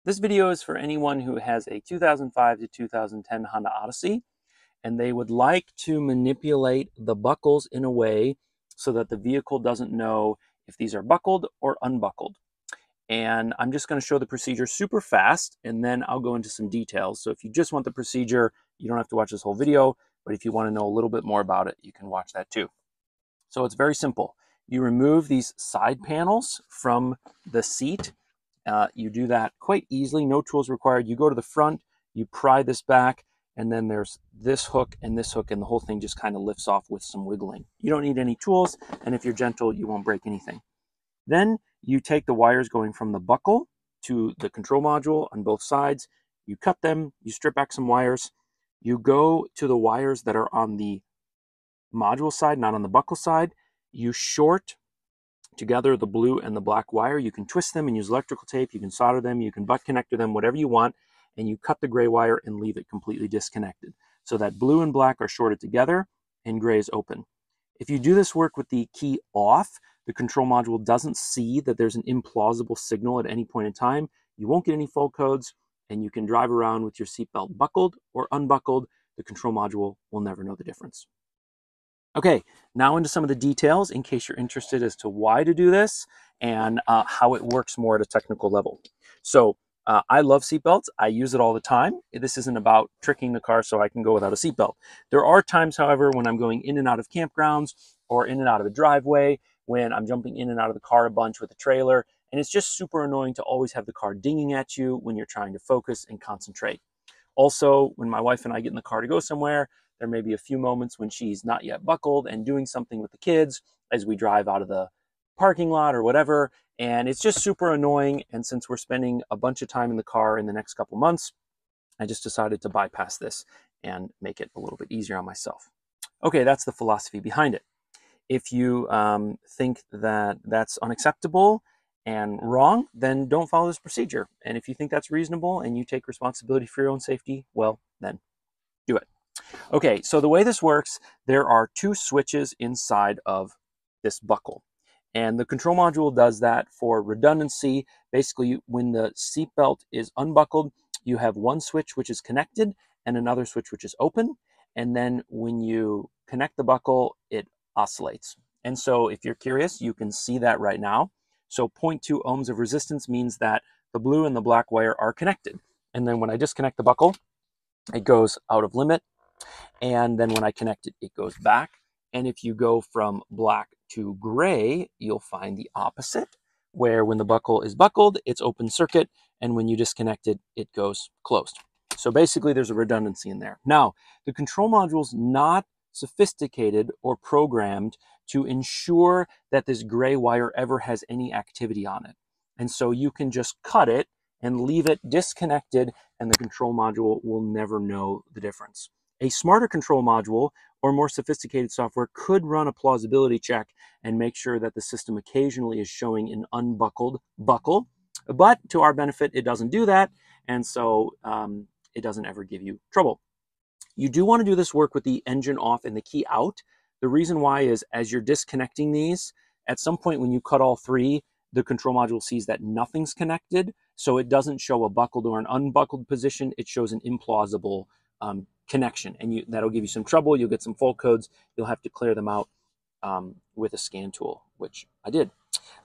This video is for anyone who has a 2005 to 2010 Honda Odyssey and they would like to manipulate the buckles in a way so that the vehicle doesn't know if these are buckled or unbuckled. And I'm just going to show the procedure super fast and then I'll go into some details. So if you just want the procedure, you don't have to watch this whole video, but if you want to know a little bit more about it, you can watch that too. So it's very simple. You remove these side panels from the seat. You do that quite easily, no tools required. You go to the front, you pry this back, and then there's this hook, and the whole thing just kind of lifts off with some wiggling. You don't need any tools, and if you're gentle, you won't break anything. Then you take the wires going from the buckle to the control module on both sides. You cut them, you strip back some wires. You go to the wires that are on the module side, not on the buckle side. You short together the blue and the black wire. You can twist them and use electrical tape. You can solder them. You can butt connector them, whatever you want. And you cut the gray wire and leave it completely disconnected. So that blue and black are shorted together and gray is open. If you do this work with the key off, the control module doesn't see that there's an implausible signal at any point in time. You won't get any fault codes and you can drive around with your seatbelt buckled or unbuckled. The control module will never know the difference. Okay, now into some of the details in case you're interested as to why to do this and how it works more at a technical level. So I love seatbelts. I use it all the time. This isn't about tricking the car so I can go without a seatbelt. There are times, however, when I'm going in and out of campgrounds or in and out of a driveway, when I'm jumping in and out of the car a bunch with a trailer, and it's just super annoying to always have the car dinging at you when you're trying to focus and concentrate. Also, when my wife and I get in the car to go somewhere, there may be a few moments when she's not yet buckled and doing something with the kids as we drive out of the parking lot or whatever. And it's just super annoying. And since we're spending a bunch of time in the car in the next couple months, I just decided to bypass this and make it a little bit easier on myself. Okay, that's the philosophy behind it. If you think that that's unacceptable and wrong, then don't follow this procedure. And if you think that's reasonable and you take responsibility for your own safety, well, then do it. Okay, so the way this works, there are two switches inside of this buckle. And the control module does that for redundancy. Basically, when the seatbelt is unbuckled, you have one switch which is connected and another switch which is open. And then when you connect the buckle, it oscillates. And so if you're curious, you can see that right now. So 0.2 ohms of resistance means that the blue and the black wire are connected. And then when I disconnect the buckle, it goes out of limit. And then when I connect it, it goes back. And if you go from black to gray, you'll find the opposite, where when the buckle is buckled, it's open circuit. And when you disconnect it, it goes closed. So basically there's a redundancy in there. Now, the control module's not sophisticated or programmed to ensure that this gray wire ever has any activity on it. And so you can just cut it and leave it disconnected and the control module will never know the difference. A smarter control module or more sophisticated software could run a plausibility check and make sure that the system occasionally is showing an unbuckled buckle. But to our benefit, it doesn't do that. And so it doesn't ever give you trouble. You do want to do this work with the engine off and the key out. The reason why is as you're disconnecting these, at some point when you cut all three, the control module sees that nothing's connected. So it doesn't show a buckled or an unbuckled position. It shows an implausible connection, and that'll give you some trouble. You'll get some fault codes. You'll have to clear them out with a scan tool, which I did.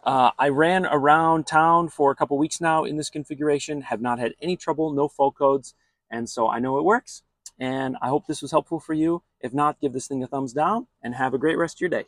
I ran around town for a couple weeks now in this configuration, have not had any trouble, no fault codes, and so I know it works, and I hope this was helpful for you. If not, give this thing a thumbs down, and have a great rest of your day.